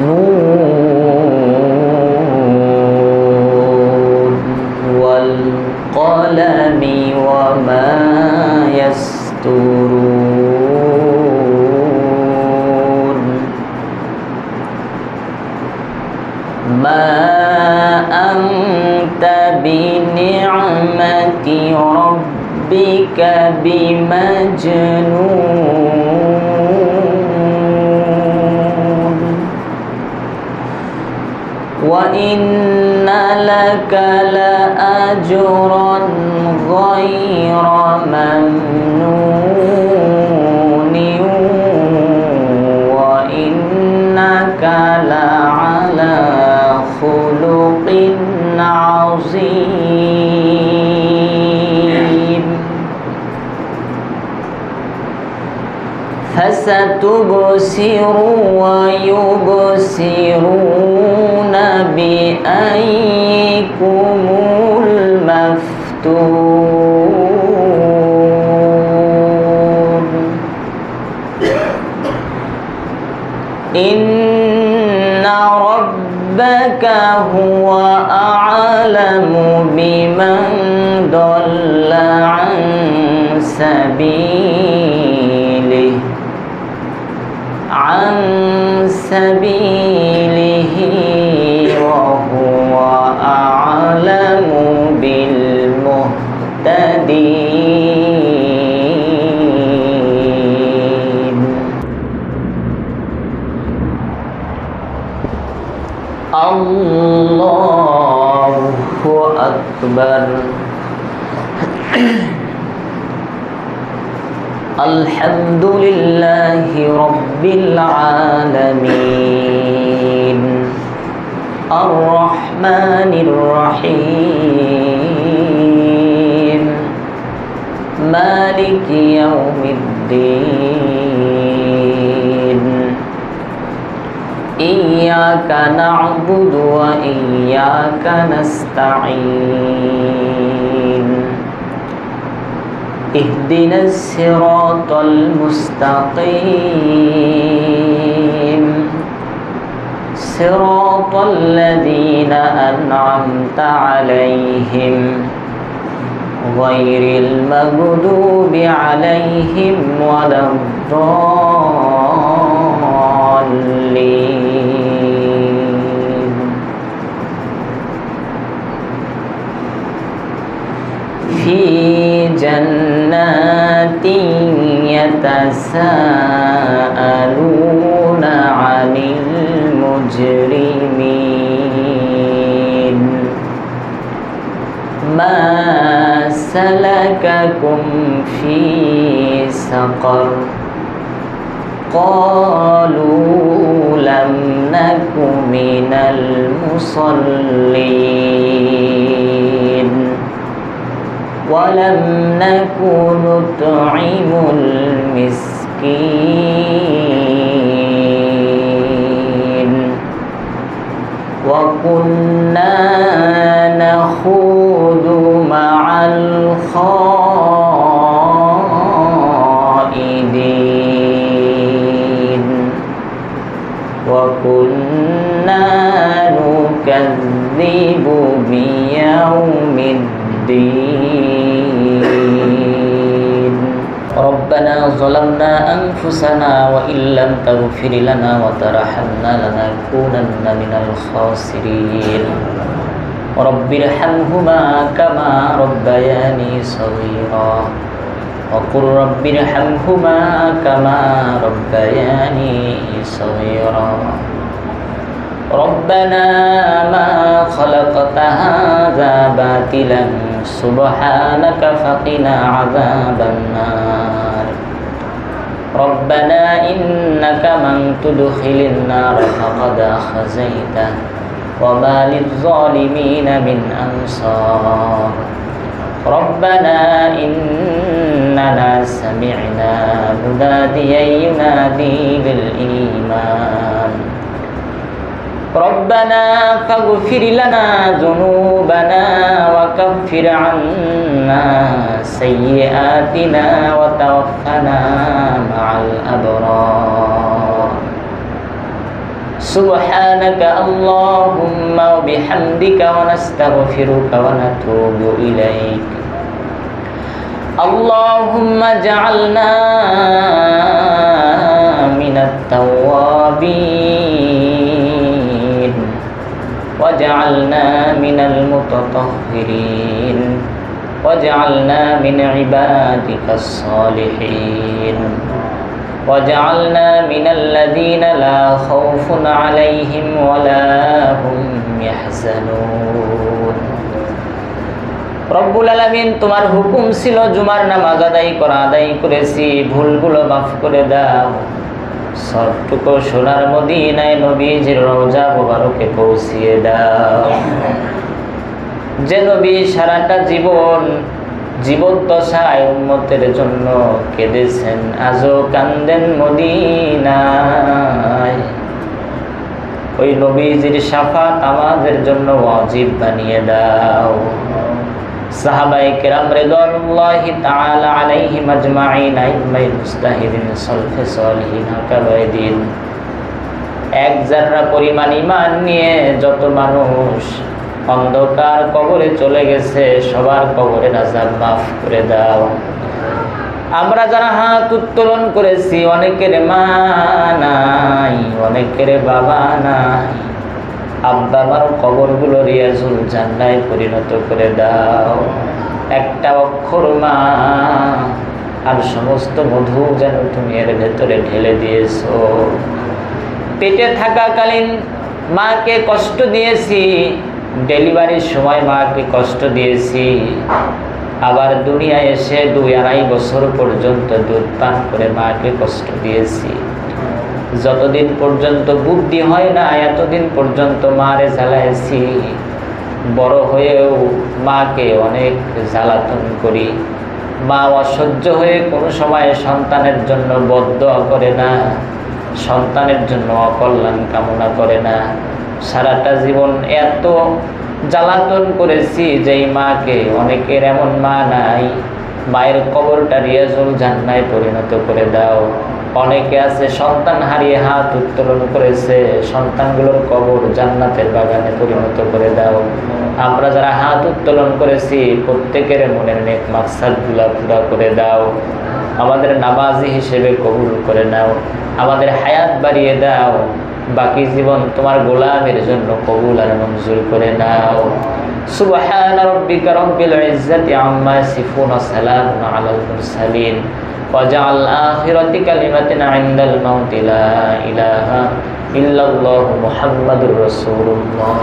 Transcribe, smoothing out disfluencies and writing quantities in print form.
نون والقلم وما يسطرون ما أنت بنعمة ربك بمجنون وإن لك لأجرا غير ممنون وإنك لعلى خلق عظيم فستبصر ويبصرون بأيكم المفتون إن ربك هو أعلم بمن ضل عن سبيله وهو أعلم بالمهتدين الله أكبر الحمد لله رب العالمين الرحمن الرحيم مالك يوم الدين إياك نعبد وإياك نستعين اهدنا الصراط المستقيم صراط الذين أنعمت عليهم غير المغضوب عليهم ولا الضالين في جنات يتساءلون عن المجرمين ما سلككم في سقر قالوا لم نك من المصلين ولم نك نطعم المسكين وكنا نخوض مع الخائضين وكنا نكذب بيوم الدين ربنا ظلمنا أنفسنا وإن لم تغفر لنا وترحمنا لنكونن من الخاسرين رب ارحمهما كما ربياني صغيرا وقل رب ارحمهما كما ربياني صغيرا ربنا ما خلقت هذا باطلا سبحانك فقنا عذاب النار ربنا إنك من تدخل النار فقد أخزيته وما للظالمين من أنصار ربنا إننا سمعنا مناديا ينادي للإيمان ربنا فاغفر لنا ذنوبنا وكفر عنا سيئاتنا وتوفنا مع الأبرار سبحانك اللهم وبحمدك ونستغفرك ونتوب إليك اللهم اجعلنا من التوابين واجعلنا من المتطهرين واجعلنا من عبادك الصالحين واجعلنا من الذين لا خوف عليهم ولا هم يحزنون রব্বুল আলামিন, তোমার হুকুম ছিল জুমার নামাজ আদায় করেছি, ভুলগুলো মাফ করে দাও। সবটুকু সোনার মদিনায় নবীজির রওজা মোবারকে পৌঁছিয়ে দাও। যে নবী সারাটা জীবদ্দশায় উম্মতের জন্য কেঁদেছেন, আজও কান্দেন মদিনায়, ওই নবীজির শাফাত আমাদের জন্য ওয়াজিব বানিয়ে দাও। সাহাবায়ে কেরাম রিদওয়ানুল্লাহি তাআলা আলাইহিম আজমাইন, আইম্মায়ে মুজতাহিদিন, সালফে সালিহিন, আকাবাইদিন, এক যারা পরিমাণ ঈমান নিয়ে যত মানুষ অন্ধকার কবরে চলে গেছে, সবার কবরের আযাব মাফ করে দাও। আমরা যারা হাত উত্তোলন করেছি, অনেকের মা নাই, অনেকের বাবা নাই, আব্বা আমার কবরগুলো রিয়াজুল জান্নায় পরিণত করে দাও। একটা অক্ষর মা আর সমস্ত মধু যেন তুমি এর ভেতরে ঢেলে দিয়েছো। পেটে থাকাকালীন মাকে কষ্ট দিয়েছি, ডেলিভারির সময় মাকে কষ্ট দিয়েছি, আবার দুনিয়ায় এসে 2-2.5 বছর পর্যন্ত দুধ পান করে মাকে কষ্ট দিয়েছি। যতদিন পর্যন্ত বুদ্ধি হয় না, এতদিন পর্যন্ত মারে জ্বালাইছি। বড় হয়েও মাকে অনেক জ্বালাতন করি। মা অসহ্য হয়ে কোনো সময় সন্তানের জন্য বদদোয়া করে না, সন্তানের জন্য অকল্যাণ কামনা করে না। সারাটা জীবন এত জ্বালাতন করেছি যেই মাকে, অনেকের এমন মা নাই, মায়ের কবরটা রিয়াজুল জান্নায় পরিণত করে দাও। অনেকে আছে সন্তান হারিয়ে হাত উত্তোলন করেছে, সন্তানগুলোর কবর জান্নাতের বাগানে পরিণত করে দাও। আমরা যারা হাত উত্তোলন করেছি, প্রত্যেকের মনের নেক মাকসাদগুলা পুরা করে দাও। আমাদের নামাজি হিসেবে কবুল করে নাও, আমাদের হায়াত বাড়িয়ে দাও, বাকি জীবন তোমার গোলামের জন্য কবুল আর মঞ্জুর করে নাও। সুবহান রাব্বিকা রাব্বিল ইজ্জাতি আম্মা ইয়াসিফুন ওয়া সালামুন আলাল মুরসালিন ওয়াজআল আখিরাতি কালিমাতিনা ইনদাল মাউতি লা ইলাহা ইল্লাল্লাহু মুহাম্মাদুর রাসূলুল্লাহ।